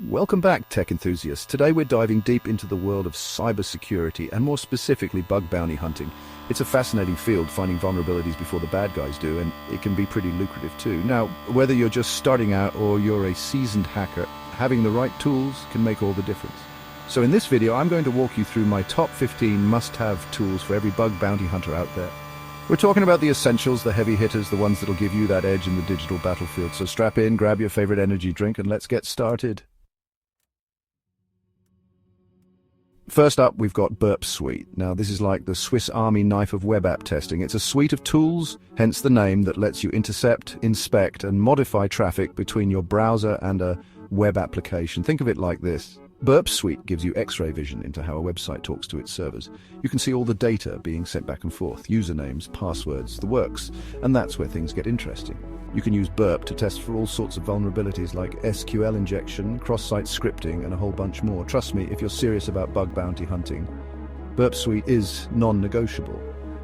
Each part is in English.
Welcome back, tech enthusiasts. Today we're diving deep into the world of cybersecurity and more specifically bug bounty hunting. It's a fascinating field, finding vulnerabilities before the bad guys do, and it can be pretty lucrative too. Now, whether you're just starting out or you're a seasoned hacker, having the right tools can make all the difference. So in this video, I'm going to walk you through my top 15 must-have tools for every bug bounty hunter out there. We're talking about the essentials, the heavy hitters, the ones that'll give you that edge in the digital battlefield. So strap in, grab your favorite energy drink, and let's get started. First up, we've got Burp Suite. Now, this is like the Swiss Army knife of web app testing. It's a suite of tools, hence the name, that lets you intercept, inspect, and modify traffic between your browser and a web application. Think of it like this. Burp Suite gives you X-ray vision into how a website talks to its servers. You can see all the data being sent back and forth, usernames, passwords, the works, and that's where things get interesting. You can use Burp to test for all sorts of vulnerabilities like SQL injection, cross-site scripting, and a whole bunch more. Trust me, if you're serious about bug bounty hunting, Burp Suite is non-negotiable.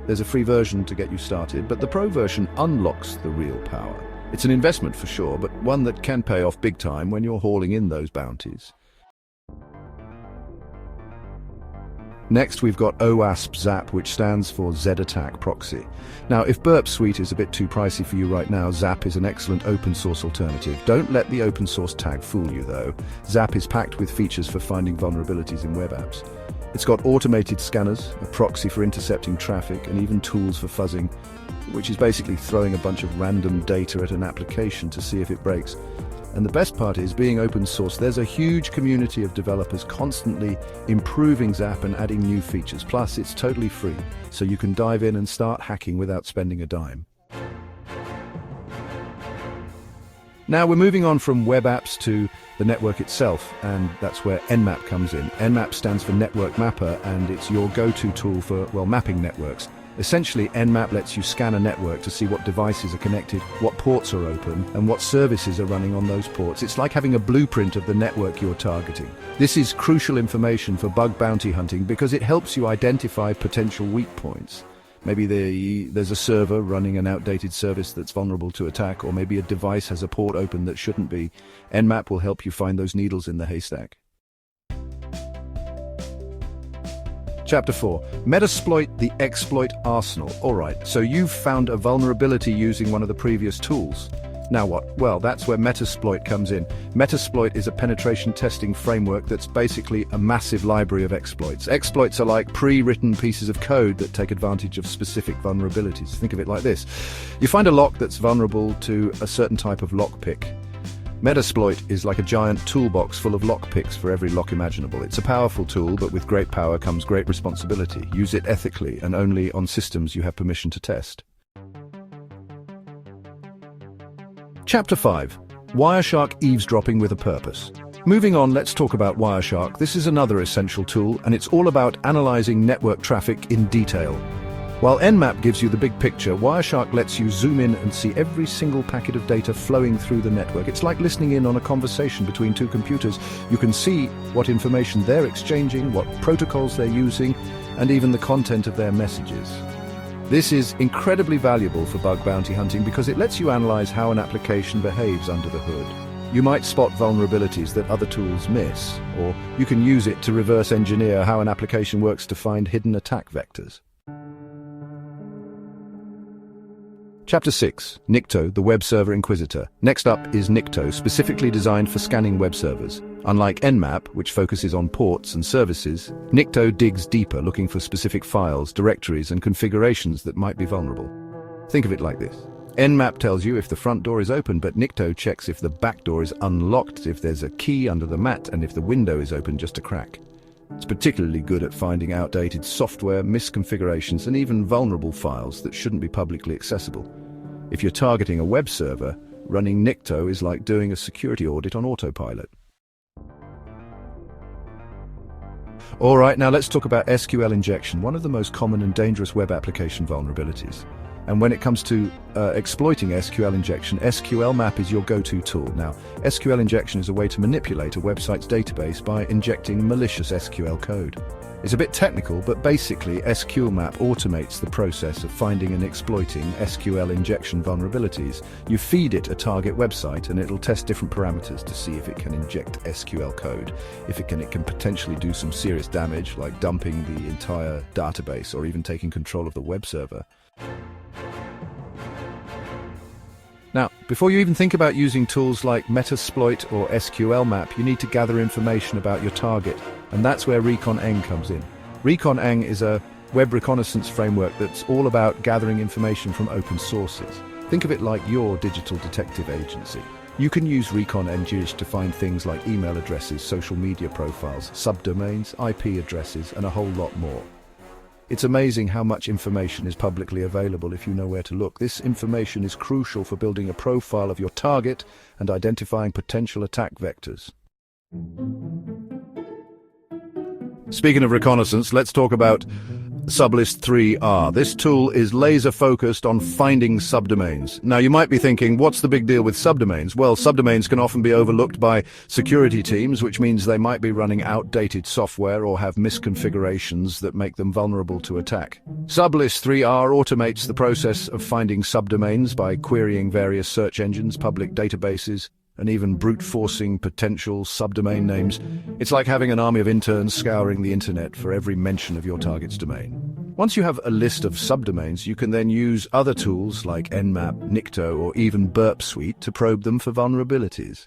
There's a free version to get you started, but the pro version unlocks the real power. It's an investment for sure, but one that can pay off big time when you're hauling in those bounties. Next, we've got OWASP ZAP, which stands for Z-Attack Proxy. Now, if Burp Suite is a bit too pricey for you right now, ZAP is an excellent open source alternative. Don't let the open source tag fool you, though. ZAP is packed with features for finding vulnerabilities in web apps. It's got automated scanners, a proxy for intercepting traffic, and even tools for fuzzing, which is basically throwing a bunch of random data at an application to see if it breaks. And the best part is, being open source, there's a huge community of developers constantly improving ZAP and adding new features. Plus, it's totally free, so you can dive in and start hacking without spending a dime. Now we're moving on from web apps to the network itself, and that's where Nmap comes in. Nmap stands for Network Mapper, and it's your go-to tool for, well, mapping networks. Essentially, Nmap lets you scan a network to see what devices are connected, what ports are open, and what services are running on those ports. It's like having a blueprint of the network you're targeting. This is crucial information for bug bounty hunting because it helps you identify potential weak points. Maybe there's a server running an outdated service that's vulnerable to attack, or maybe a device has a port open that shouldn't be. Nmap will help you find those needles in the haystack. Chapter 4. Metasploit the exploit arsenal. Alright, so you've found a vulnerability using one of the previous tools. Now what? Well, that's where Metasploit comes in. Metasploit is a penetration testing framework that's basically a massive library of exploits. Exploits are like pre-written pieces of code that take advantage of specific vulnerabilities. Think of it like this. You find a lock that's vulnerable to a certain type of lockpick. Metasploit is like a giant toolbox full of lockpicks for every lock imaginable. It's a powerful tool, but with great power comes great responsibility. Use it ethically and only on systems you have permission to test. Chapter 5. Wireshark Eavesdropping with a Purpose. Moving on, let's talk about Wireshark. This is another essential tool, and it's all about analyzing network traffic in detail. While Nmap gives you the big picture, Wireshark lets you zoom in and see every single packet of data flowing through the network. It's like listening in on a conversation between two computers. You can see what information they're exchanging, what protocols they're using, and even the content of their messages. This is incredibly valuable for bug bounty hunting because it lets you analyze how an application behaves under the hood. You might spot vulnerabilities that other tools miss, or you can use it to reverse engineer how an application works to find hidden attack vectors. Chapter 6. Nikto, the Web Server Inquisitor. Next up is Nikto, specifically designed for scanning web servers. Unlike Nmap, which focuses on ports and services, Nikto digs deeper, looking for specific files, directories, and configurations that might be vulnerable. Think of it like this. Nmap tells you if the front door is open, but Nikto checks if the back door is unlocked, if there's a key under the mat, and if the window is open just a crack. It's particularly good at finding outdated software, misconfigurations, and even vulnerable files that shouldn't be publicly accessible. If you're targeting a web server, running Nikto is like doing a security audit on autopilot. Alright, now let's talk about SQL injection, one of the most common and dangerous web application vulnerabilities. And when it comes to exploiting SQL injection, SQL Map is your go-to tool. Now, SQL injection is a way to manipulate a website's database by injecting malicious SQL code. It's a bit technical, but basically SQL Map automates the process of finding and exploiting SQL injection vulnerabilities. You feed it a target website and it'll test different parameters to see if it can inject SQL code. If it can potentially do some serious damage, like dumping the entire database or even taking control of the web server. Now, before you even think about using tools like Metasploit or SQL Map, you need to gather information about your target, and that's where ReconEng comes in. ReconEng is a web reconnaissance framework that's all about gathering information from open sources. Think of it like your digital detective agency. You can use ReconEng to find things like email addresses, social media profiles, subdomains, IP addresses, and a whole lot more. It's amazing how much information is publicly available if you know where to look. This information is crucial for building a profile of your target and identifying potential attack vectors. Speaking of reconnaissance, let's talk about Sublist 3R. This tool is laser-focused on finding subdomains. Now, you might be thinking, what's the big deal with subdomains? Well, subdomains can often be overlooked by security teams, which means they might be running outdated software or have misconfigurations that make them vulnerable to attack. Sublist 3R automates the process of finding subdomains by querying various search engines, public databases, and even brute-forcing potential subdomain names. It's like having an army of interns scouring the internet for every mention of your target's domain. Once you have a list of subdomains, you can then use other tools like Nmap, Nikto, or even Burp Suite to probe them for vulnerabilities.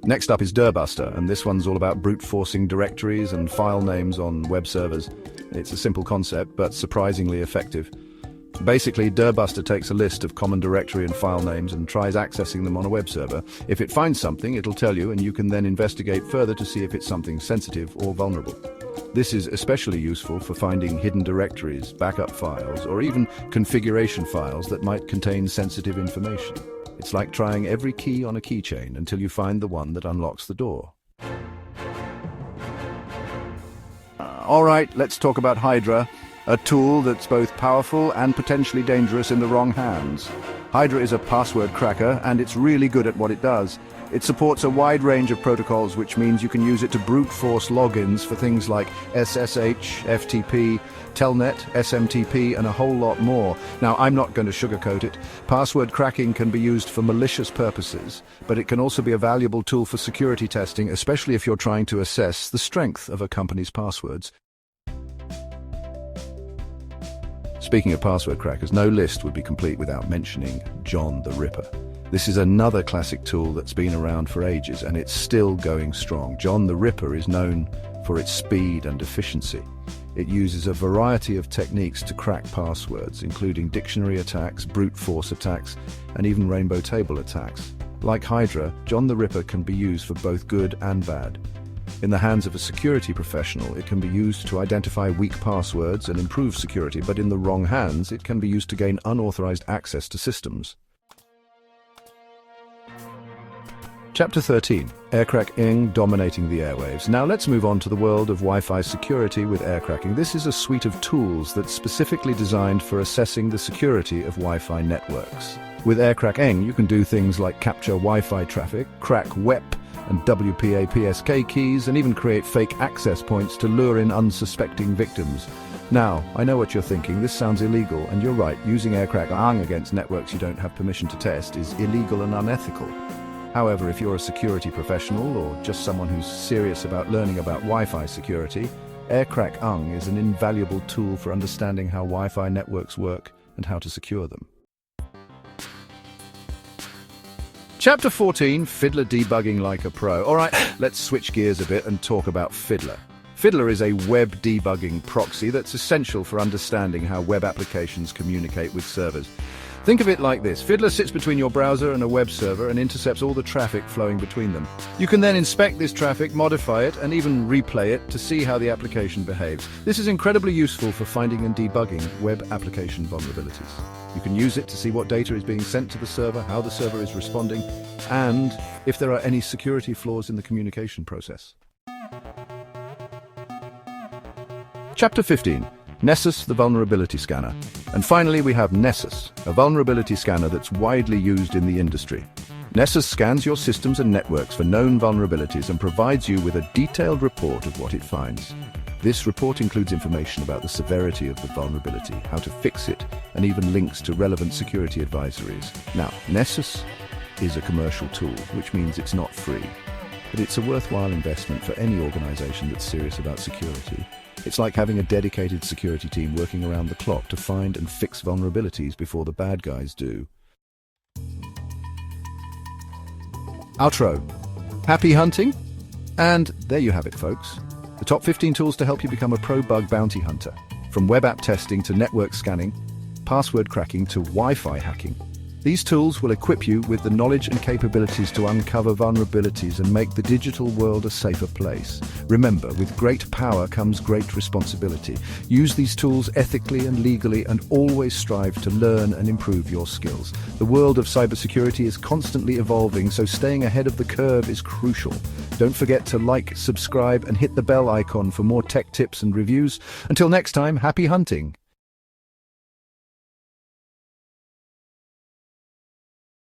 Next up is Dirbuster, and this one's all about brute-forcing directories and file names on web servers. It's a simple concept, but surprisingly effective. Basically, Dirbuster takes a list of common directory and file names and tries accessing them on a web server. If it finds something, it'll tell you, and you can then investigate further to see if it's something sensitive or vulnerable. This is especially useful for finding hidden directories, backup files, or even configuration files that might contain sensitive information. It's like trying every key on a keychain until you find the one that unlocks the door. All right, let's talk about Hydra. A tool that's both powerful and potentially dangerous in the wrong hands. Hydra is a password cracker, and it's really good at what it does. It supports a wide range of protocols, which means you can use it to brute force logins for things like SSH, FTP, Telnet, SMTP, and a whole lot more. Now, I'm not going to sugarcoat it. Password cracking can be used for malicious purposes, but it can also be a valuable tool for security testing, especially if you're trying to assess the strength of a company's passwords. Speaking of password crackers, no list would be complete without mentioning John the Ripper. This is another classic tool that's been around for ages, and it's still going strong. John the Ripper is known for its speed and efficiency. It uses a variety of techniques to crack passwords, including dictionary attacks, brute force attacks, and even rainbow table attacks. Like Hydra, John the Ripper can be used for both good and bad. In the hands of a security professional, it can be used to identify weak passwords and improve security, but in the wrong hands, it can be used to gain unauthorized access to systems. Chapter 13. AirCrackEng dominating the airwaves. Now let's move on to the world of Wi-Fi security with aircracking. This is a suite of tools that's specifically designed for assessing the security of Wi-Fi networks. With AirCrackEng, you can do things like capture Wi-Fi traffic, crack WEP and WPA-PSK keys, and even create fake access points to lure in unsuspecting victims. Now, I know what you're thinking, this sounds illegal, and you're right, using AirCrackEng against networks you don't have permission to test is illegal and unethical. However, if you're a security professional or just someone who's serious about learning about Wi-Fi security, AirCrackEng is an invaluable tool for understanding how Wi-Fi networks work and how to secure them. Chapter 14, Fiddler debugging like a pro. All right, let's switch gears a bit and talk about Fiddler. Fiddler is a web debugging proxy that's essential for understanding how web applications communicate with servers. Think of it like this. Fiddler sits between your browser and a web server and intercepts all the traffic flowing between them. You can then inspect this traffic, modify it, and even replay it to see how the application behaves. This is incredibly useful for finding and debugging web application vulnerabilities. You can use it to see what data is being sent to the server, how the server is responding, and if there are any security flaws in the communication process. Chapter 15. Nessus, the vulnerability scanner. And finally, we have Nessus, a vulnerability scanner that's widely used in the industry. Nessus scans your systems and networks for known vulnerabilities and provides you with a detailed report of what it finds. This report includes information about the severity of the vulnerability, how to fix it, and even links to relevant security advisories. Now, Nessus is a commercial tool, which means it's not free, but it's a worthwhile investment for any organization that's serious about security. It's like having a dedicated security team working around the clock to find and fix vulnerabilities before the bad guys do. Outro. Happy hunting? And there you have it, folks. The top 15 tools to help you become a pro bug bounty hunter. From web app testing to network scanning, password cracking to Wi-Fi hacking. These tools will equip you with the knowledge and capabilities to uncover vulnerabilities and make the digital world a safer place. Remember, with great power comes great responsibility. Use these tools ethically and legally, and always strive to learn and improve your skills. The world of cybersecurity is constantly evolving, so staying ahead of the curve is crucial. Don't forget to like, subscribe, and hit the bell icon for more tech tips and reviews. Until next time, happy hunting!